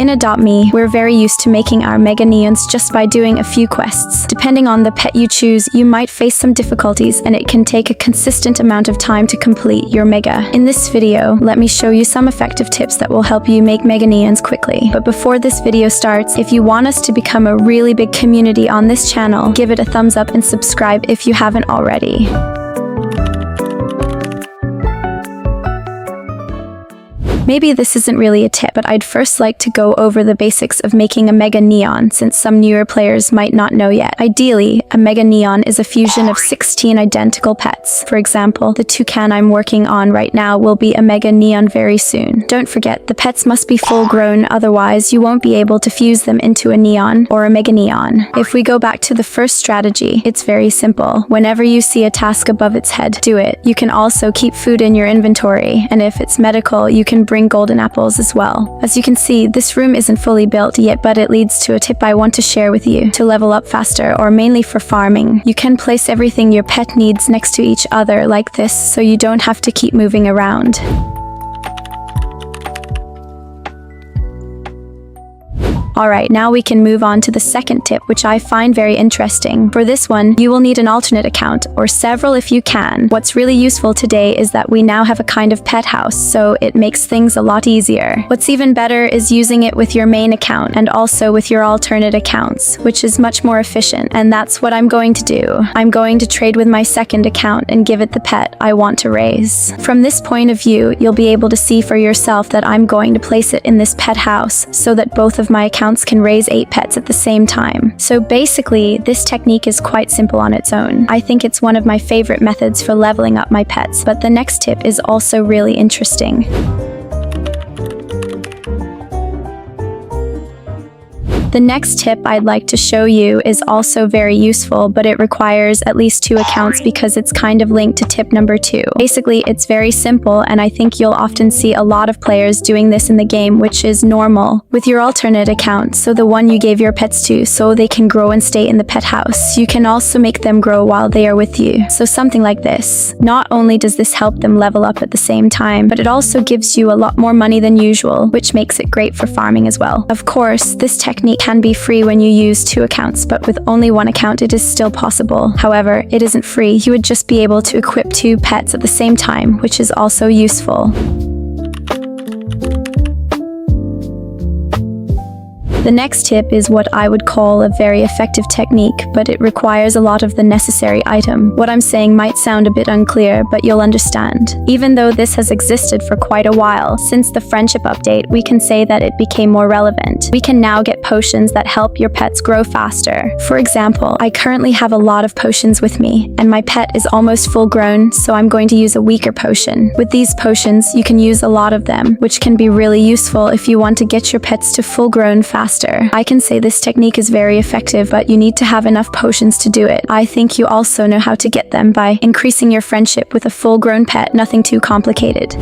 In Adopt Me, we're very used to making our mega neons just by doing a few quests. Depending on the pet you choose, you might face some difficulties and it can take a consistent amount of time to complete your mega. In this video, let me show you some effective tips that will help you make mega neons quickly. But before this video starts, if you want us to become a really big community on this channel, give it a thumbs up and subscribe if you haven't already. Maybe this isn't really a tip, but I'd first like to go over the basics of making a mega neon since some newer players might not know yet. Ideally, a mega neon is a fusion of 16 identical pets. For example, the toucan I'm working on right now will be a mega neon very soon. Don't forget, the pets must be full grown, otherwise you won't be able to fuse them into a neon or a mega neon. If we go back to the first strategy, it's very simple. Whenever you see a task above its head, do it. You can also keep food in your inventory, and if it's medical, you can bring golden apples as well. As you can see, this room isn't fully built yet, but it leads to a tip I want to share with you. To level up faster, or mainly for farming, you can place everything your pet needs next to each other like this, so you don't have to keep moving around. Alright, now we can move on to the second tip, which I find very interesting. For this one, you will need an alternate account, or several if you can. What's really useful today is that we now have a kind of pet house, so it makes things a lot easier. What's even better is using it with your main account and also with your alternate accounts, which is much more efficient, and that's what I'm going to do. I'm going to trade with my second account and give it the pet I want to raise. From this point of view, you'll be able to see for yourself that I'm going to place it in this pet house so that both of my accounts can raise 8 pets at the same time. So basically, this technique is quite simple on its own. I think it's one of my favorite methods for leveling up my pets, but the next tip is also really interesting. The next tip I'd like to show you is also very useful, but it requires at least 2 accounts because it's kind of linked to tip number 2. Basically, it's very simple, and I think you'll often see a lot of players doing this in the game, which is normal. With your alternate account, so the one you gave your pets to, so they can grow and stay in the pet house, you can also make them grow while they are with you. So something like this. Not only does this help them level up at the same time, but it also gives you a lot more money than usual, which makes it great for farming as well. Of course, this technique can be free when you use 2 accounts, but with only 1 account it is still possible. However, it isn't free. You would just be able to equip 2 pets at the same time, which is also useful. The next tip is what I would call a very effective technique, but it requires a lot of the necessary item. What I'm saying might sound a bit unclear, but you'll understand. Even though this has existed for quite a while, since the friendship update, we can say that it became more relevant. We can now get potions that help your pets grow faster. For example, I currently have a lot of potions with me, and my pet is almost full grown, so I'm going to use a weaker potion. With these potions, you can use a lot of them, which can be really useful if you want to get your pets to full grown faster. I can say this technique is very effective, but you need to have enough potions to do it. I think you also know how to get them by increasing your friendship with a full-grown pet, nothing too complicated.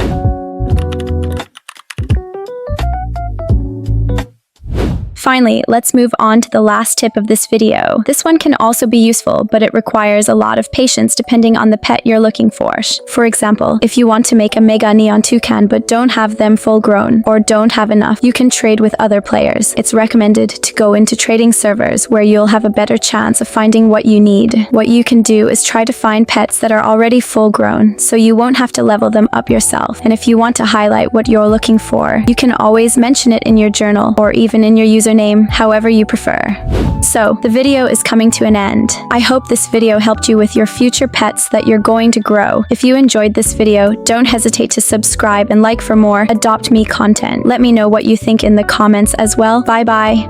Finally, let's move on to the last tip of this video. This one can also be useful, but it requires a lot of patience depending on the pet you're looking for. For example, if you want to make a mega neon toucan but don't have them full grown, or don't have enough, you can trade with other players. It's recommended to go into trading servers where you'll have a better chance of finding what you need. What you can do is try to find pets that are already full grown, so you won't have to level them up yourself. And if you want to highlight what you're looking for, you can always mention it in your journal or even in your username, however you prefer. So, the video is coming to an end. I hope this video helped you with your future pets that you're going to grow. If you enjoyed this video, don't hesitate to subscribe and like for more Adopt Me content. Let me know what you think in the comments as well. Bye bye!